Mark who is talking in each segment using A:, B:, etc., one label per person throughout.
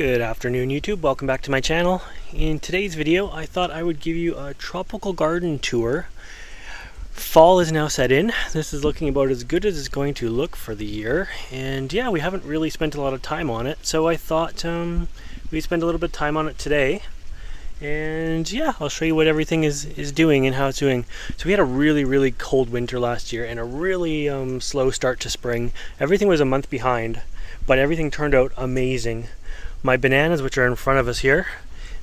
A: Good afternoon, YouTube. Welcome back to my channel. In today's video, I thought I would give you a tropical garden tour. Fall is now set in. This is looking about as good as it's going to look for the year. And yeah, we haven't really spent a lot of time on it, so I thought we'd spend a little bit of time on it today. And yeah, I'll show you what everything is doing and how it's doing. So we had a really cold winter last year and a really slow start to spring. Everything was a month behind, but everything turned out amazing. My bananas, which are in front of us here,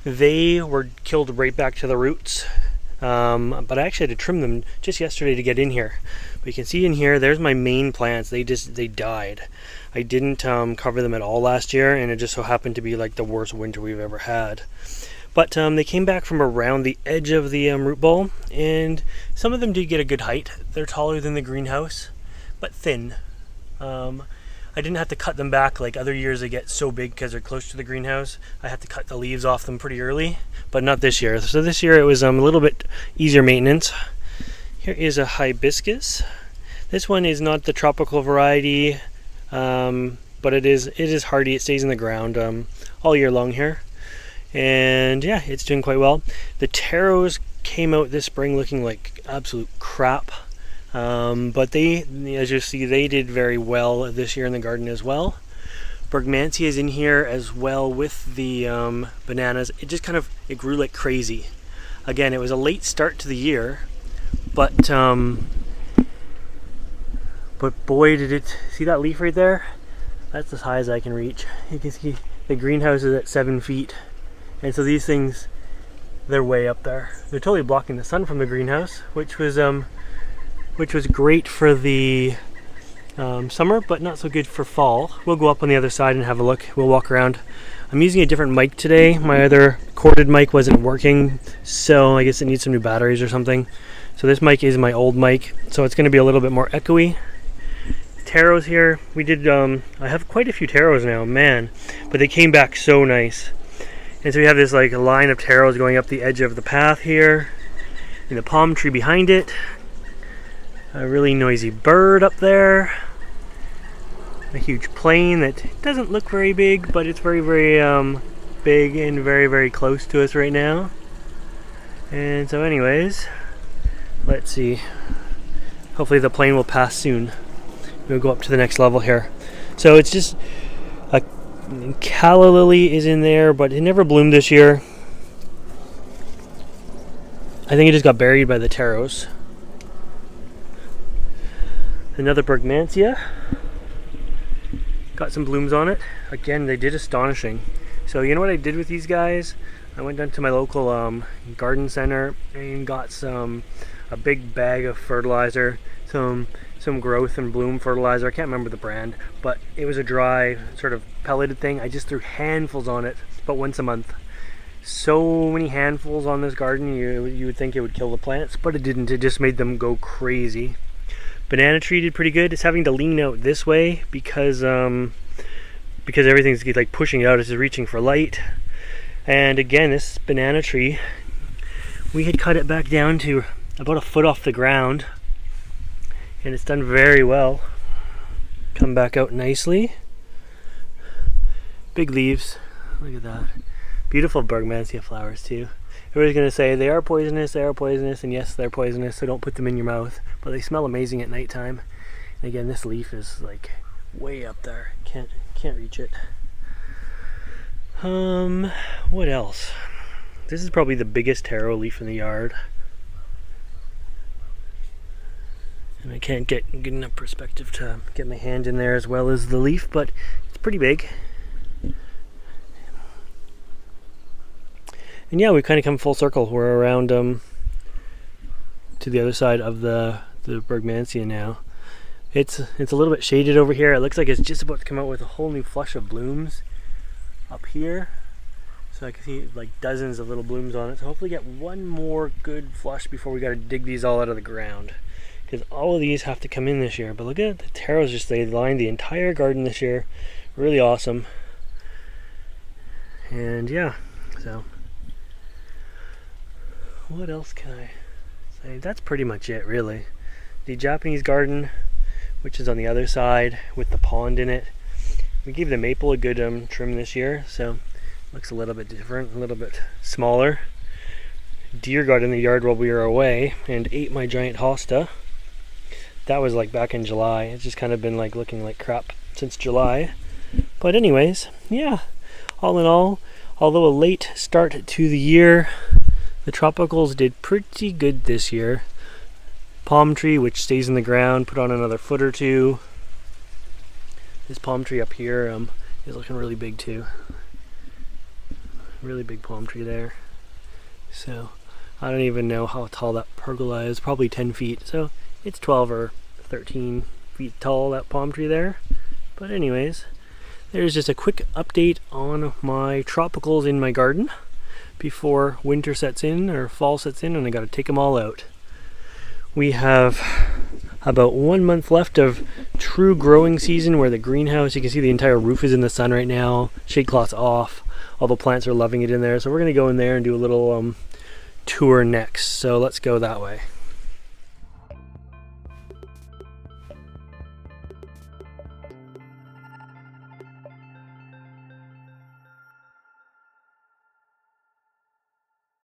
A: they were killed right back to the roots. But I actually had to trim them just yesterday to get in here. But you can see in here, there's my main plants. They died. I didn't cover them at all last year, and it just so happened to be like the worst winter we've ever had. But they came back from around the edge of the root ball, and some of them did get a good height. They're taller than the greenhouse, but thin. I didn't have to cut them back like other years. They get so big because they're close to the greenhouse. I had to cut the leaves off them pretty early, but not this year. So this year it was a little bit easier maintenance. Here is a hibiscus. This one is not the tropical variety, but it is hardy. It stays in the ground all year long here. And yeah, it's doing quite well. The Taros came out this spring looking like absolute crap. But they, as you see, they did very well this year in the garden as well. Bergmansia is in here as well with the bananas. It just it grew like crazy. Again, it was a late start to the year, but boy did it, see that leaf right there? That's as high as I can reach. You can see the greenhouse is at 7 feet. And so these things, they're way up there. They're totally blocking the sun from the greenhouse, which was great for the summer, but not so good for fall. We'll go up on the other side and have a look. We'll walk around. I'm using a different mic today. My other corded mic wasn't working, so I guess it needs some new batteries or something. So this mic is my old mic, so it's going to be a little bit more echoey. Taros here. We did, I have quite a few taros now, man, but they came back so nice. And so we have this like a line of taros going up the edge of the path here, and the palm tree behind it. A really noisy bird up there. A huge plane that doesn't look very big, but it's very big and very close to us right now. And so anyways, let's see. Hopefully the plane will pass soon. We'll go up to the next level here. So it's just a calla lily is in there, but it never bloomed this year. I think it just got buried by the taros. Another Bergmansia. Got some blooms on it. Again, they did astonishing. So you know what I did with these guys? I went down to my local garden center and got a big bag of fertilizer, some growth and bloom fertilizer. I can't remember the brand, but it was a dry sort of pelleted thing. I just threw handfuls on it, but once a month. So many handfuls on this garden, you would think it would kill the plants, but it didn't. It just made them go crazy. Banana tree did pretty good. It's having to lean out this way because everything's like pushing out. It's reaching for light. And again, this banana tree, we had cut it back down to about a foot off the ground, and it's done very well. Come back out nicely. Big leaves. Look at that. Beautiful Bergmansia flowers too. Everybody's going to say they are poisonous, and yes, they're poisonous, so don't put them in your mouth. But they smell amazing at nighttime. And again, this leaf is like way up there. Can't reach it. What else? This is probably the biggest taro leaf in the yard. And I can't get enough perspective to get my hand in there as well as the leaf, but it's pretty big. And yeah, we've kind of come full circle. We're around to the other side of the Bergmansia now. It's a little bit shaded over here. It looks like it's just about to come out with a whole new flush of blooms up here. So I can see like dozens of little blooms on it. So hopefully get one more good flush before we got to dig these all out of the ground. Because all of these have to come in this year. But look at the taros, just they lined the entire garden this year. Really awesome. And yeah, so what else can I say? That's pretty much it, really. The Japanese garden, which is on the other side with the pond in it, We gave the maple a good trim this year, so looks a little bit different, a little bit smaller. Deer got in the yard while we were away and ate my giant hosta. That was like back in July. It's just kind of been like looking like crap since July. But anyways, yeah, all in all, although a late start to the year, the tropicals did pretty good this year. Palm tree, which stays in the ground, put on another foot or two. This palm tree up here is looking really big too. Really big palm tree there. So I don't even know how tall that pergola is, probably 10 feet. So it's 12 or 13 feet tall, that palm tree there. But anyways, there's just a quick update on my tropicals in my garden before winter sets in or fall sets in and I gotta take them all out. We have about 1 month left of true growing season where the greenhouse, you can see the entire roof is in the sun right now, shade cloth's off, all the plants are loving it in there. So we're gonna go in there and do a little tour next. So let's go that way.